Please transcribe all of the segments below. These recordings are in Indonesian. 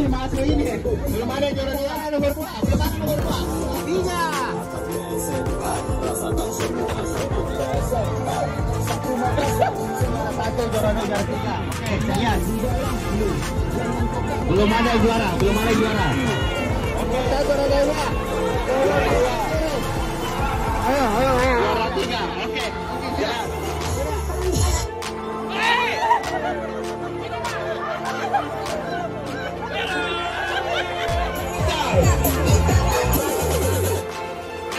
masuk ini. Belum ada juara dua, nomor 2. Belum ada nomor 2. Tiga. Satu juara 2, juara 3. Oke, lihat. Belum ada juara, belum ada juara. Oke, satu juara 2. Ayo. Juara 3. Oke. Ya.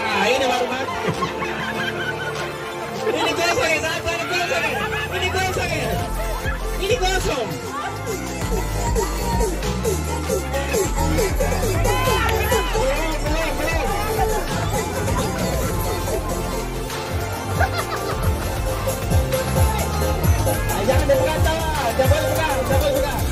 Nah, ini baru mati. Ini kosong ya, saat ini kosong ya. Ini kosong ya. Ini kosong. Jangan dibuka, jangan buka.